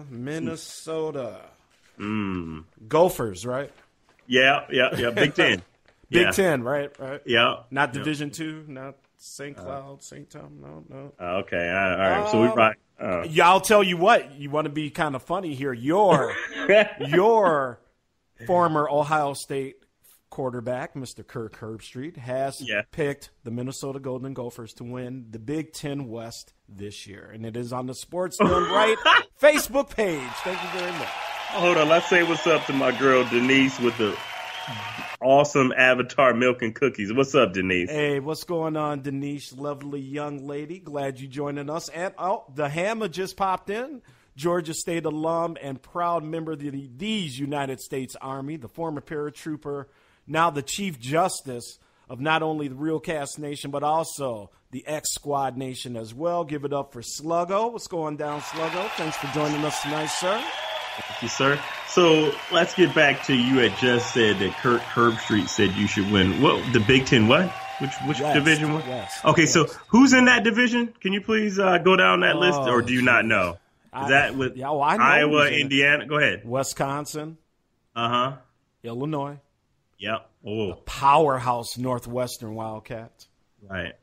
Minnesota. Gophers, right? Yeah. Big Ten. Big Ten, right? Yeah. Not Division II, not St. Cloud, St. Tom, no. Okay, all right. So we probably. Yeah, I'll tell you what. You want to be kind of funny here. Your former Ohio State quarterback, Mr. Kirk Herbstreit, has picked the Minnesota Golden Gophers to win the Big Ten West this year. And it is on the Sports Done Right Facebook page. Thank you very much. Hold on. Let's say what's up to my girl, Denise, with the awesome avatar milk and cookies. What's up, Denise? Hey, what's going on, Denise? Lovely young lady. Glad you joining us. And, the Hammer just popped in. Georgia State alum and proud member of these United States Army, the former paratrooper, now the Chief Justice of not only the Real Cast Nation, but also the X-Squad Nation as well. Give it up for Sluggo. What's going down, Sluggo? Thanks for joining us tonight, sir. Thank you, sir. So let's get back to you had just said that Kirk Herbstreit said you should win. What, the Big Ten what? Which division? Okay, so who's in that division? Can you please go down that list, or do you not know? Is that with I know Iowa, Indiana? Go ahead. Wisconsin. Illinois. Yep. Oh. Powerhouse Northwestern Wildcats. Right.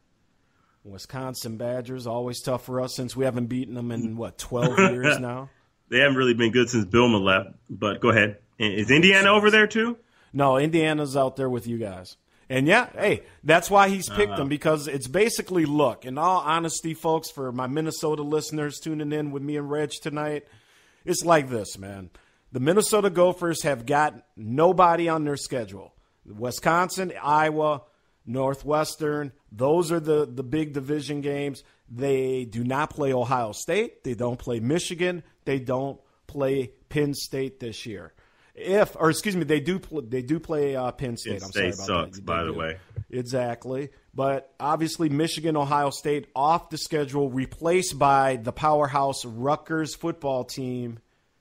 Wisconsin Badgers, always tough for us since we haven't beaten them in, 12 years now? They haven't really been good since Bilma left, but go ahead. Is Indiana over there too? No, Indiana's out there with you guys. And, hey, that's why he's picked them, because it's basically, look, in all honesty, folks, for my Minnesota listeners tuning in with me and Reg tonight, it's like this, man. The Minnesota Gophers have got nobody on their schedule. Wisconsin, Iowa, Northwestern, those are the big division games. They do not play Ohio State. They don't play Michigan. They don't play Penn State this year. They do play Penn State. I'm sorry about sucks, that. By the way. Exactly. But obviously Michigan, Ohio State off the schedule, replaced by the powerhouse Rutgers football team.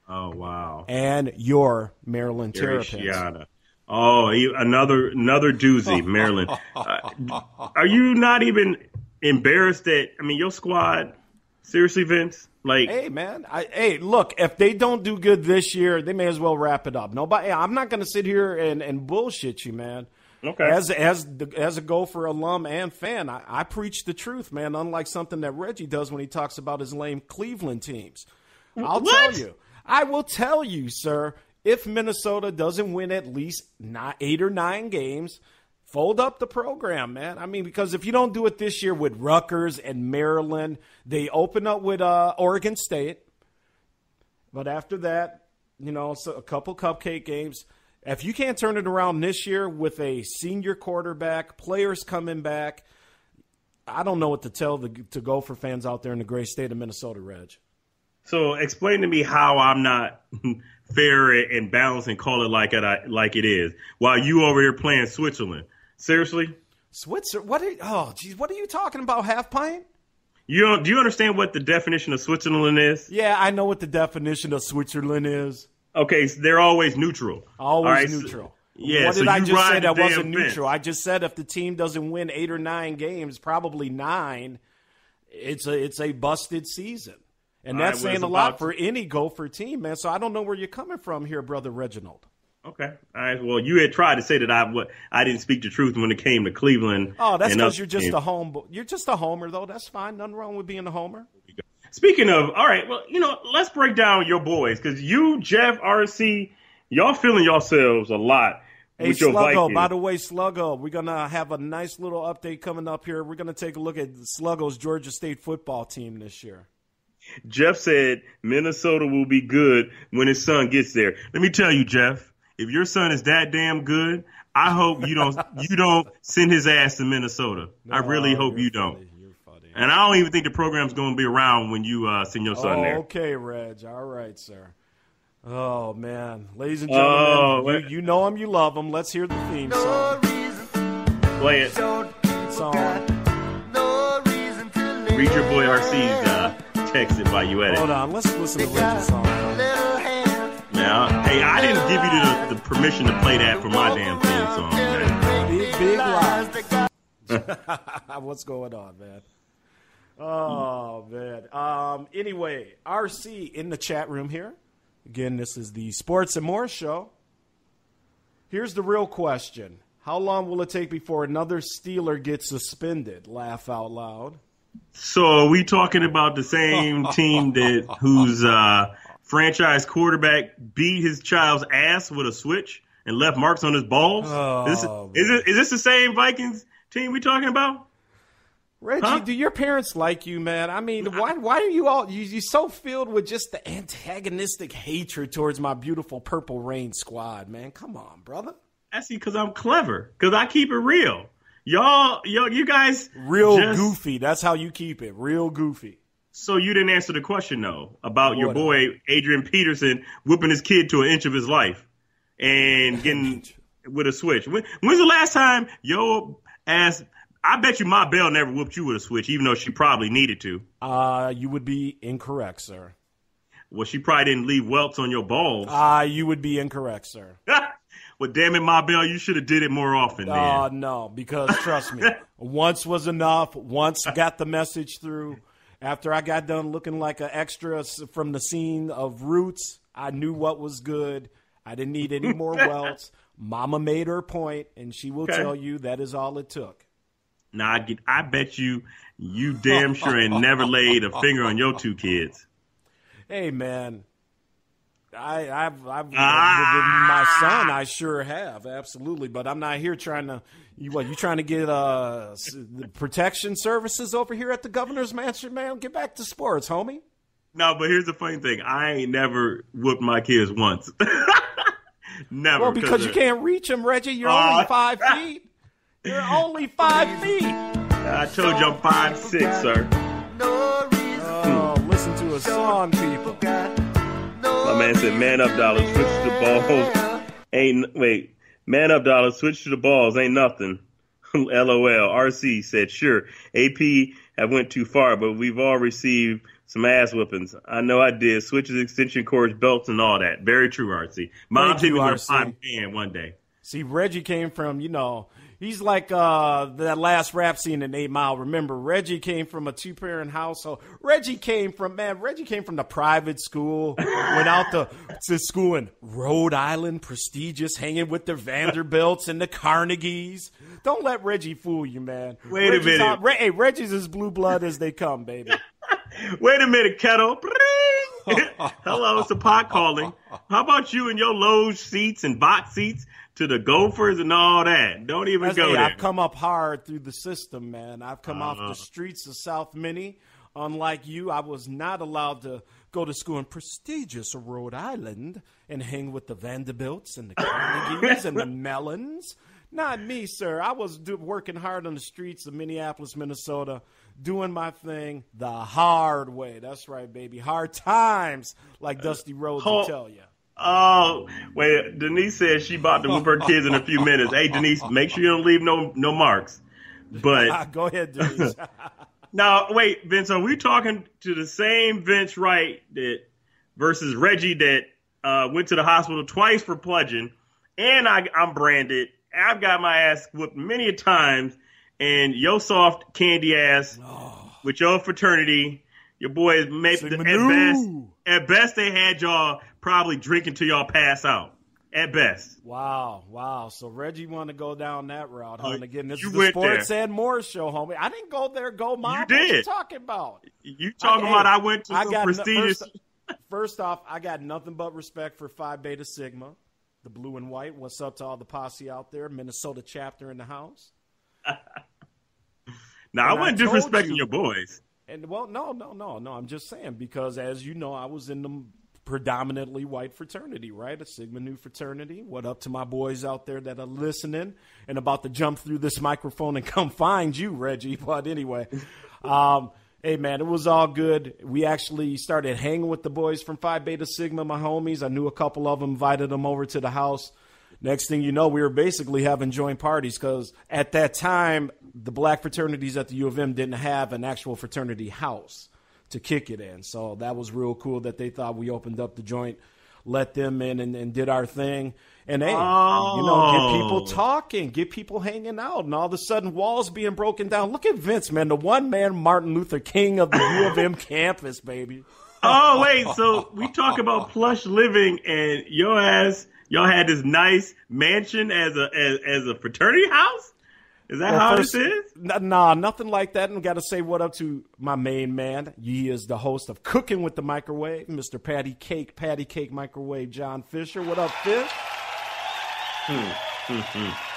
Oh, wow. And your Maryland Terrapins. Oh, another doozy, Maryland. Are you not even embarrassed that, your squad, seriously, Vince? Hey, man. Look, if they don't do good this year, they may as well wrap it up. I'm not going to sit here and bullshit you, man. Okay. As a Gopher alum and fan, I preach the truth, man, unlike something that Reggie does when he talks about his lame Cleveland teams. I will tell you, sir, if Minnesota doesn't win at least 8 or 9 games, fold up the program, man. Because if you don't do it this year with Rutgers and Maryland, they open up with Oregon State. But after that, so a couple cupcake games. If you can't turn it around this year with a senior quarterback, players coming back, I don't know what to tell to Gopher fans out there in the great state of Minnesota, Reg. So explain to me how I'm not fair and balanced and call it like it is while you over here playing Switzerland. Seriously? Switzerland? What are you talking about, half pint? Do you understand what the definition of Switzerland is? Yeah, I know what the definition of Switzerland is. Okay, so they're always neutral. Always neutral. Yeah, what did I just say that wasn't fence. neutral? I just said if the team doesn't win 8 or 9 games, probably 9, it's a busted season. And that's saying a lot for any Gopher team, man. So I don't know where you're coming from here, Brother Reginald. Okay. All right. Well, you had tried to say that I didn't speak the truth when it came to Cleveland. Oh, that's because you're just a you're just a homer, though. That's fine. Nothing wrong with being a homer. Speaking of, all right, well, let's break down your boys, because you, Jeff, RC, y'all feeling yourselves a lot. Hey, Sluggo, by the way, Sluggo, we're going to have a nice little update coming up here. We're going to take a look at Sluggo's Georgia State football team this year. Jeff said Minnesota will be good when his son gets there. Let me tell you, Jeff, if your son is that damn good, I hope you don't send his ass to Minnesota. No, I really hope you don't. You're funny. And I don't even think the program's going to be around when you send your son there. Okay, Reg. All right, sir. Oh, man. Ladies and gentlemen, you know him, you love him. Let's hear the theme song. Play it. It's on. Read your boy RC's texted by you at it. Hold on, let's listen to Reggie's song. Now, hey, I didn't give you the permission to play that for my damn theme song, man. Big lie. What's going on, man? Oh, man. Anyway, RC in the chat room here. Again, this is the Sports and More Show. Here's the real question. How long will it take before another Steeler gets suspended? Laugh out loud. So are we talking about the same team whose franchise quarterback beat his child's ass with a switch and left marks on his balls? Is this the same Vikings team we talking about? Reggie, do your parents like you, man? I mean, why are you all you so filled with just the antagonistic hatred towards my beautiful Purple Rain squad, man? Come on, brother. That's because I'm clever, because I keep it real. You guys goofy. That's how you keep it. Real goofy. So you didn't answer the question, though, about your boy Adrian Peterson whipping his kid to an inch of his life and getting with a switch. When's the last time your ass... I bet you Ma Bell never whooped you with a switch, even though she probably needed to. You would be incorrect, sir. Well, she probably didn't leave welts on your balls. You would be incorrect, sir. Well, damn it, Ma Bell, you should have did it more often, man. No, because trust me, once was enough. Once got the message through. After I got done looking like an extra from the scene of Roots, I knew what was good. I didn't need any more welts. Mama made her point, and she will tell you that is all it took. Now, I bet you damn sure ain't never laid a finger on your two kids. Hey, man, I've with my son, I sure have, absolutely. But I'm not here trying to. You trying to get protection services over here at the governor's mansion, man? Get back to sports, homie. No, but here's the funny thing: I ain't never whooped my kids once. Never. Well, because you can't reach them, Reggie. You're only 5 feet. You're only 5 feet. I told you I'm 5'6", sir. Listen to a song, people. My man said, "Man up, dollar, switch to the balls." Man up, dollar, switch to the balls. Ain't nothing. LOL. RC said, "Sure. AP have went too far, but we've all received some ass whippings. I know I did. Switches, extension cords, belts, and all that." Very true, RC. Mom hit me with a 5-pan one day. See, Reggie came from, he's like that last rap scene in 8 Mile. Remember, Reggie came from a 2-parent household. Reggie came from the private school, went out to school in Rhode Island, prestigious, hanging with the Vanderbilts and the Carnegies. Don't let Reggie fool you, man. Wait a minute. Reggie's as blue blood as they come, baby. Wait a minute, Kettle. Hello, it's a pot calling. How about you and your loge seats and box seats to the Gophers and all that? Don't even go there. I've come up hard through the system, man. I've come off the streets of South Minnie. Unlike you, I was not allowed to go to school in prestigious Rhode Island and hang with the Vanderbilts and the Carnegies and the Mellons. Not me, sir. I was working hard on the streets of Minneapolis, Minnesota, doing my thing the hard way. That's right, baby. Hard times, like Dusty Rhodes will tell you. Oh, wait, Denise says she about to whoop her kids in a few minutes. Hey, Denise, make sure you don't leave no marks. But go ahead, Denise. Now, wait, Vince, are we talking to the same Vince Wright versus Reggie that went to the hospital twice for pledging, and I'm branded. I've got my ass whooped many a times, and your soft candy ass with your fraternity, your boys at best they had y'all probably drinking till y'all pass out. At best. Wow. So Reggie want to go down that route, huh? Again, this is the Sports and More Show, homie. I didn't go there, Mom. You did. What you talking about? You talking about I went to some prestigious... First off, I got nothing but respect for Phi Beta Sigma, the blue and white. What's up to all the posse out there? Minnesota chapter in the house. Now, I wasn't disrespecting your boys. And well, no. I'm just saying because, as you know, I was in the predominantly white fraternity, right? A Sigma Nu fraternity. What up to my boys out there that are listening and about to jump through this microphone and come find you, Reggie. But anyway, hey, man, it was all good. We actually started hanging with the boys from Phi Beta Sigma, my homies. I knew a couple of them, invited them over to the house. Next thing you know, we were basically having joint parties because at that time, the black fraternities at the U of M didn't have an actual fraternity house to kick it in. So that was real cool that they thought we opened up the joint let them in and did our thing. And, hey, get people talking, get people hanging out. And all of a sudden, walls being broken down. Look at Vince, man, the one-man Martin Luther King of the U of M campus, baby. Oh, wait, so we talk about plush living, and y'all had this nice mansion as a fraternity house? Is that how this is? Nah, nothing like that. And got to say what up to my main man. He is the host of Cooking with the Microwave, Mr. Patty Cake Microwave, John Fisher. What up, Fish? All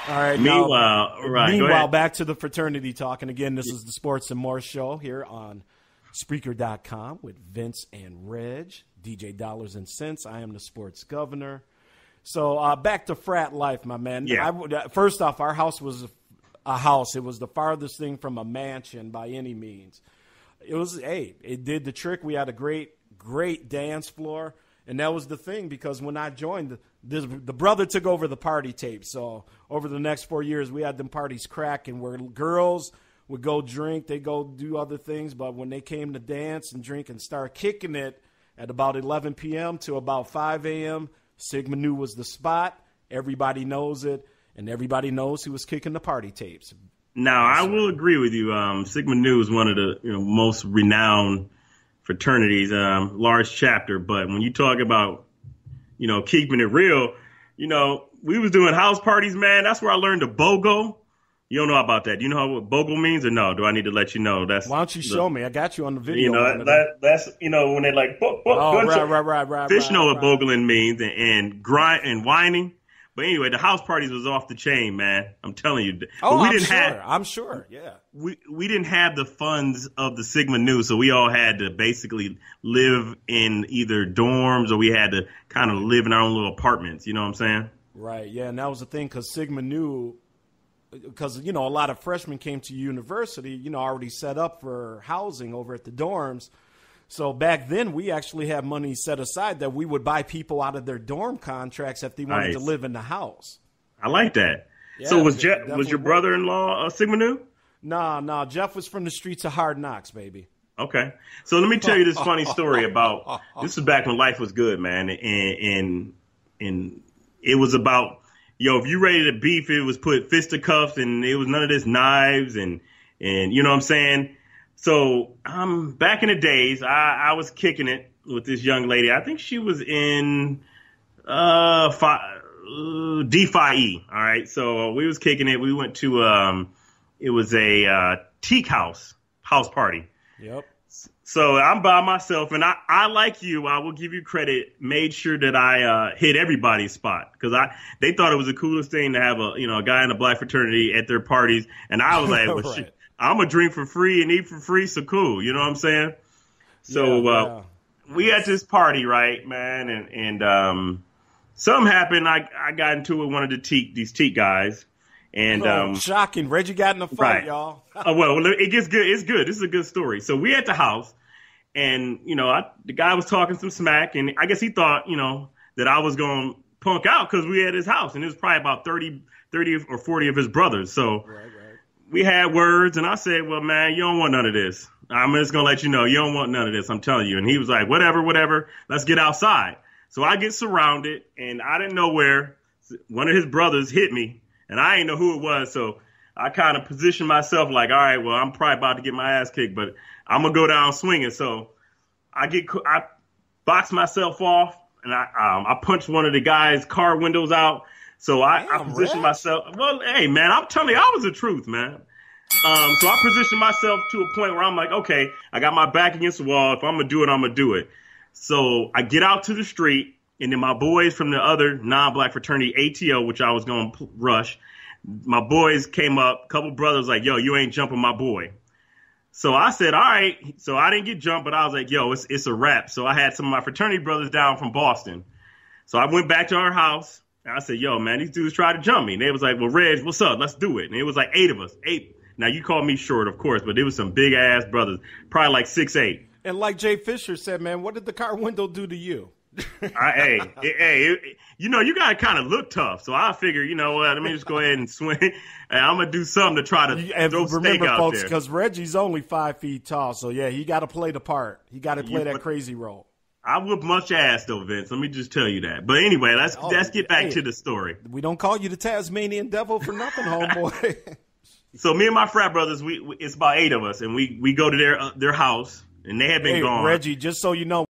right. Meanwhile, back to the fraternity talk. And again, this is the Sports and More show here on Spreaker.com with Vince and Reg, DJ Dollars and Cents. I am the sports governor. So back to frat life, my man. Yeah. First off, our house was a house. It was the farthest thing from a mansion by any means. It did the trick. We had a great dance floor. And that was the thing, because when I joined, the brother took over the party tape. So over the next 4 years, we had them parties cracking where girls would go drink, they go do other things. But when they came to dance and drink and start kicking it at about 11 p.m. to about 5 a.m., Sigma Nu was the spot. Everybody knows it, and everybody knows who was kicking the party tapes. Now, I will agree with you. Sigma Nu is one of the most renowned fraternities, large chapter. But when you talk about, keeping it real, we was doing house parties, man. That's where I learned the BOGO. You don't know about that. Do you know what BOGO means, or no? Do I need to let you know? Why don't you show me? I got you on the video. That's when they like, right. Fish know what bogling means, and grind and whining. But anyway, the house parties was off the chain, man. I'm telling you. I'm sure. Yeah. We didn't have the funds of the Sigma Nu, so we all had to basically live in either dorms, or we had to kind of live in our own little apartments. You know what I'm saying? Right. Yeah, and that was the thing, because Sigma Nu, because a lot of freshmen came to university, already set up for housing over at the dorms. So back then, we actually had money set aside that we would buy people out of their dorm contracts if they wanted to live in the house. I like that. Yeah, so was your brother-in-law Sigma Nu? Nah. Jeff was from the streets of Hard Knocks, baby. Okay. So let me tell you this funny story about, this was back when life was good, man. And it was about, if you ready to beef, it was put fisticuffs, and it was none of this knives and you know what I'm saying? So back in the days, I was kicking it with this young lady. I think she was in D5E. All right. So we was kicking it. We went to it was a teak house party. Yep. So I'm by myself, and I like you, I will give you credit, made sure that I hit everybody's spot, because they thought it was the coolest thing to have a guy in a black fraternity at their parties, and I was like, well, right. Shit, I'm gonna drink for free and eat for free, so cool, you know what I'm saying? So we at this party, right, man, and something happened. I got into it with one of these teak guys. And shocking. Reggie got in a fight, right. Y'all. Well, it gets good. It's good. This is a good story. So we at the house, and the guy was talking some smack, and I guess he thought that I was going to punk out because we at his house, and it was probably about 30 or 40 of his brothers. So we had words, and I said, well, man, you don't want none of this. I'm just going to let you know, you don't want none of this. I'm telling you. And he was like, whatever. Let's get outside. So I get surrounded, and out of nowhere, one of his brothers hit me. And I didn't know who it was, so I kind of positioned myself like, all right, well, I'm probably about to get my ass kicked, but I'm going to go down swinging. So I box myself off, and I punched one of the guy's car windows out. So I positioned myself. Well, hey, man, I'm telling you, I was the truth, man. So I positioned myself to a point where I'm like, okay, I got my back against the wall. If I'm going to do it, I'm going to do it. So I get out to the street. And then my boys from the other non-black fraternity, ATO, which I was going to rush, my boys came up, a couple brothers like, yo, you ain't jumping my boy. So I said, all right. So I didn't get jumped, but I was like, yo, it's a wrap. So I had some of my fraternity brothers down from Boston. So I went back to our house, and I said, yo, man, these dudes tried to jump me. And they was like, well, Reg, what's up? Let's do it. And it was like 8 of us. 8. Now, you call me short, of course, but there was some big-ass brothers, probably like 6'8". And like Jay Fisher said, man, what did the car window do to you? You gotta kind of look tough. So I figure, you know what? Let me just go ahead and swing. And I'm gonna do something to try to throw steak out folks, there. Because Reggie's only 5 feet tall, so yeah, he got to play the part. He got to play that crazy role. I whoop much ass though, Vince. Let me just tell you that. But anyway, let's get back to the story. We don't call you the Tasmanian Devil for nothing, homeboy. So me and my frat brothers, it's about 8 of us, and we go to their house, and they have been gone. Reggie, just so you know,